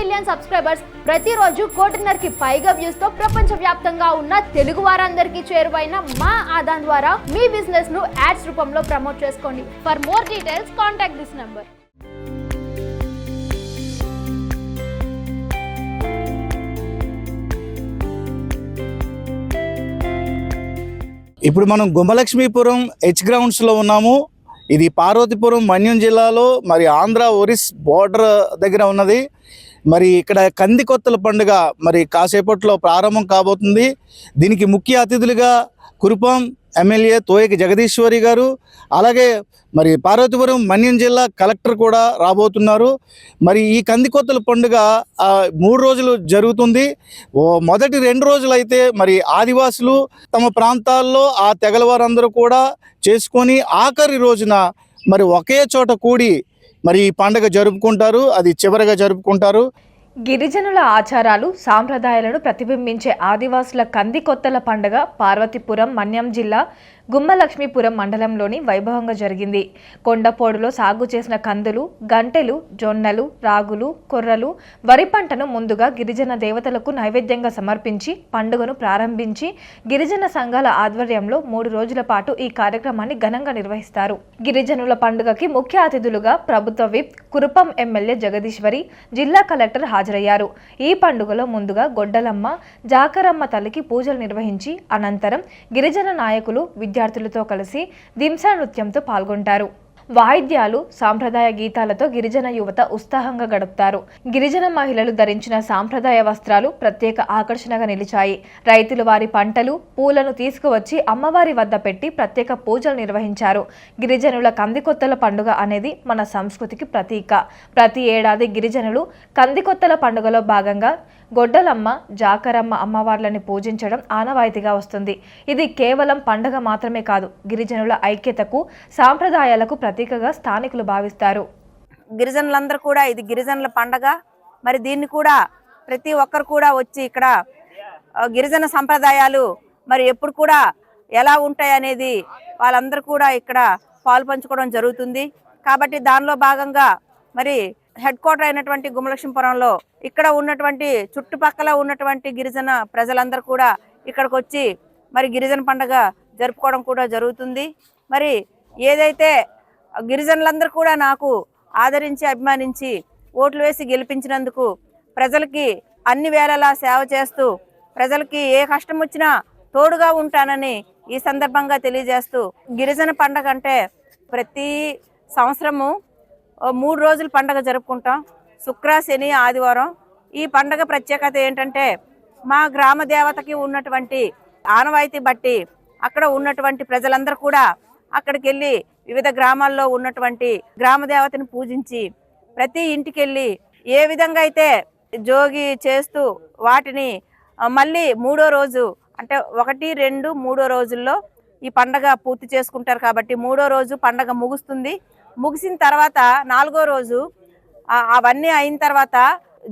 Million subscribers, ప్రతిరోజు 1.5 పైగా views తో ప్రపంచవ్యాప్తంగా ఉన్న తెలుగు వారందరికీ చేరువైన మా ఆదాన్ ద్వారా మీ బిజినెస్ ను యాడ్స్ రూపంలో ప్రమోట్ చేసుకోండి. For more details contact this number. ఇప్పుడు మనం గుమ్మలక్ష్మీపురం హెచ్ గ్రౌండ్స్లో ఉన్నాము. ఇది పార్వతీపురం మన్యం జిల్లాలో మరి ఆంధ్ర ఒరిస్ బోర్డర్ దగ్గర ఉన్నది. మరి ఇక్కడ కందికొత్తల పండుగ మరి కాసేపట్లో ప్రారంభం కాబోతుంది. దీనికి ముఖ్య అతిథులుగా కురుపాం ఎమ్మెల్యే తోయకి జగదీశ్వరి గారు, అలాగే మరి పార్వతీపురం మన్యం జిల్లా కలెక్టర్ కూడా రాబోతున్నారు. మరి ఈ కందికొత్తల పండుగ 3 రోజులు జరుగుతుంది. మొదటి 2 రోజులు అయితే మరి ఆదివాసులు తమ ప్రాంతాల్లో ఆ తెగల వారందరూ కూడా చేసుకొని ఆఖరి రోజున మరి ఒకే చోట కూడి మరి ఈ పండుగ జరుపుకుంటారు. అది చివరిగా జరుపుకుంటారు. గిరిజనుల ఆచారాలు సాంప్రదాయాలను ప్రతిబింబించే ఆదివాసుల కందికొత్తల పండుగ పార్వతీపురం మన్యం జిల్లా గుమ్మలక్ష్మీపురం మండలంలోని వైభవంగా జరిగింది. కొండపోడులో సాగు చేసిన కందులు, గంటెలు, జొన్నలు, రాగులు, కొర్రలు, వరి పంటను ముందుగా గిరిజన దేవతలకు నైవేద్యంగా సమర్పించి పండుగను ప్రారంభించి గిరిజన సంఘాల ఆధ్వర్యంలో 3 రోజుల పాటు ఈ కార్యక్రమాన్ని ఘనంగా నిర్వహిస్తారు. గిరిజనుల పండుగకి ముఖ్య అతిథులుగా ప్రభుత్వ విప్ కురుపం ఎమ్మెల్యే జగదీశ్వరి, జిల్లా కలెక్టర్ హాజరయ్యారు. ఈ పండుగలో ముందుగా గొడ్డలమ్మ, జాకరమ్మ తల్లికి పూజలు నిర్వహించి అనంతరం గిరిజన నాయకులు విద్యార్థులతో కలిసి దింసా నృత్యంతో పాల్గొంటారు. వాయిద్యాలు, సాంప్రదాయ గీతాలతో గిరిజన యువత ఉత్సాహంగా గడుపుతారు. గిరిజన మహిళలు ధరించిన సాంప్రదాయ వస్త్రాలు ప్రత్యేక ఆకర్షణగా నిలిచాయి. రైతులు వారి పంటలు, పూలను తీసుకువచ్చి అమ్మవారి వద్ద పెట్టి ప్రత్యేక పూజలు నిర్వహించారు. గిరిజనుల కందికొత్తల పండుగ అనేది మన సంస్కృతికి ప్రతీక. ప్రతి ఏడాది గిరిజనులు కందికొత్తల పండుగలో భాగంగా గొడ్డలమ్మ, జాకరమ్మ అమ్మవార్లని పూజించడం ఆనవాయితీగా వస్తుంది. ఇది కేవలం పండుగ మాత్రమే కాదు, గిరిజనుల ఐక్యతకు, సాంప్రదాయాలకు ప్రతీకగా స్థానికులు భావిస్తారు. గిరిజనులందరూ కూడా ఇది గిరిజనుల పండగ. మరి దీన్ని కూడా ప్రతి ఒక్కరు కూడా వచ్చి ఇక్కడ గిరిజన సంప్రదాయాలు మరి ఎప్పుడు కూడా ఎలా ఉంటాయి అనేది వాళ్ళందరూ కూడా ఇక్కడ పాలు పంచుకోవడం జరుగుతుంది. కాబట్టి దానిలో భాగంగా మరి హెడ్ క్వార్టర్ అయినటువంటి గుమ్మలక్ష్మీపురంలో ఇక్కడ ఉన్నటువంటి చుట్టుపక్కల ఉన్నటువంటి గిరిజన ప్రజలందరూ కూడా ఇక్కడికి వచ్చి మరి గిరిజన పండుగ జరుపుకోవడం కూడా జరుగుతుంది. మరి ఏదైతే గిరిజనులందరూ కూడా నాకు ఆదరించి అభిమానించి ఓట్లు వేసి గెలిపించినందుకు ప్రజలకి అన్ని వేళలా సేవ చేస్తూ ప్రజలకి ఏ కష్టం వచ్చినా తోడుగా ఉంటానని ఈ సందర్భంగా తెలియజేస్తూ, గిరిజన పండుగ అంటే ప్రతి సంవత్సరము 3 రోజుల పండుగ జరుపుకుంటాం. శుక్ర, శని, ఆదివారం. ఈ పండుగ ప్రత్యేకత ఏంటంటే మా గ్రామ దేవతకి ఉన్నటువంటి ఆనవాయితీ బట్టి అక్కడ ఉన్నటువంటి ప్రజలందరూ కూడా అక్కడికి వెళ్ళి వివిధ గ్రామాల్లో ఉన్నటువంటి గ్రామ దేవతని పూజించి ప్రతి ఇంటికి వెళ్ళి ఏ విధంగా అయితే జోగి చేస్తూ వాటిని మళ్ళీ 3వ రోజు అంటే 1, 2, 3 రోజుల్లో ఈ పండగ పూర్తి చేసుకుంటారు. కాబట్టి 3వ రోజు పండగ ముగుస్తుంది. ముగిసిన తర్వాత 4వ రోజు అవన్నీ అయిన తర్వాత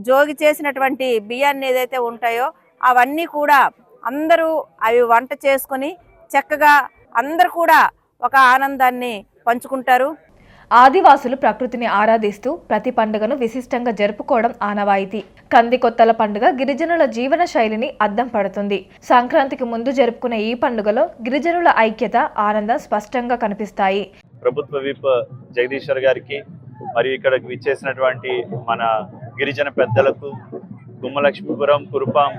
జోగి చేసినటువంటి బియ్యాన్ని ఏదైతే ఉంటాయో అవన్నీ కూడా అందరూ అవి వంట చేసుకొని చక్కగా అందరూ కూడా ఒక ఆనందాన్ని పంచుకుంటారు. ఆదివాసులు ప్రకృతిని ఆరాధిస్తూ ప్రతి పండుగను విశిష్టంగా జరుపుకోవడం ఆనవాయితీ. కందికొత్తల పండుగ గిరిజనుల జీవన శైలిని అద్దం పడుతుంది. సంక్రాంతికి ముందు జరుపుకునే ఈ పండుగలో గిరిజనుల ఐక్యత, ఆనందం స్పష్టంగా కనిపిస్తాయి. ప్రభుత్వ విప్ జగదీశ్వర్ గారికి మరియు ఇక్కడికి విచ్చేసినటువంటి మన గిరిజన పెద్దలకు, గుమ్మలక్ష్మీపురం కురుపాం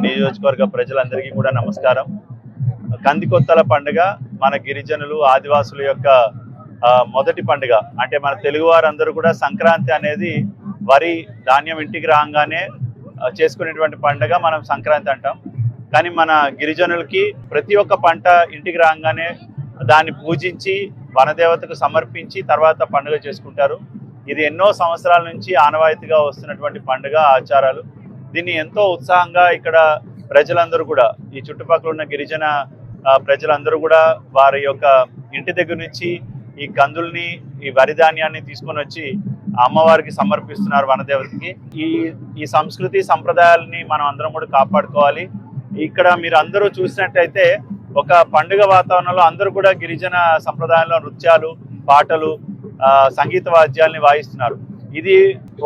నియోజకవర్గ ప్రజలందరికీ కూడా నమస్కారం. కందికొత్తల పండుగ మన గిరిజనులు, ఆదివాసుల యొక్క మొదటి పండుగ. అంటే మన తెలుగు వారందరూ కూడా సంక్రాంతి అనేది వరి ధాన్యం ఇంటికి రాగానే చేసుకునేటువంటి పండుగ మనం సంక్రాంతి అంటాం. కానీ మన గిరిజనులకి ప్రతి ఒక్క పంట ఇంటికి రాగానే దాన్ని పూజించి వనదేవతకు సమర్పించి తర్వాత పండుగ చేసుకుంటారు. ఇది ఎన్నో సంవత్సరాల నుంచి ఆనవాయితీగా వస్తున్నటువంటి పండుగ ఆచారాలు. దీన్ని ఎంతో ఉత్సాహంగా ఇక్కడ ప్రజలందరూ కూడా, ఈ చుట్టుపక్కల ఉన్న గిరిజన ప్రజలందరూ కూడా వారి యొక్క ఇంటి దగ్గర నుంచి ఈ కందుల్ని, ఈ వరి ధాన్యాన్ని తీసుకొని వచ్చి అమ్మవారికి సమర్పిస్తున్నారు, వనదేవతకి. ఈ సంస్కృతి సంప్రదాయాలని మనం అందరం కూడా కాపాడుకోవాలి. ఇక్కడ మీరు అందరూ చూసినట్టయితే ఒక పండుగ వాతావరణంలో అందరూ కూడా గిరిజన సంప్రదాయంలో నృత్యాలు, పాటలు, సంగీత వాద్యాలని వాయిస్తున్నారు. ఇది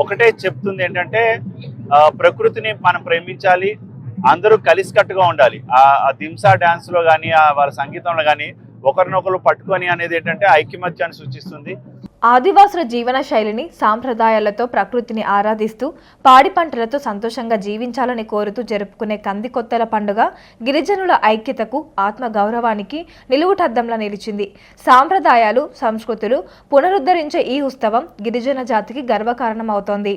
ఒకటే చెప్తుంది ఏంటంటే ప్రకృతిని మనం ప్రేమించాలి, అందరూ కలిసికట్టుగా ఉండాలి. ఆ దింసా డాన్స్ లో కానీ వాళ్ళ సంగీతంలో కానీ ఒకరినొకరు పట్టుకొని అనేది ఏంటంటే ఐక్యమత్యాన్ని సూచిస్తుంది. ఆదివాసుల జీవన శైలిని, సాంప్రదాయాలతో ప్రకృతిని ఆరాధిస్తూ పాడి పంటలతో సంతోషంగా జీవించాలని కోరుతూ జరుపుకునే కందికొత్తల పండుగ గిరిజనుల ఐక్యతకు, ఆత్మ గౌరవానికి నిలువుటద్దంలా నిలిచింది. సాంప్రదాయాలు, సంస్కృతులు పునరుద్ధరించే ఈ ఉత్సవం గిరిజన జాతికి గర్వకారణమవుతోంది.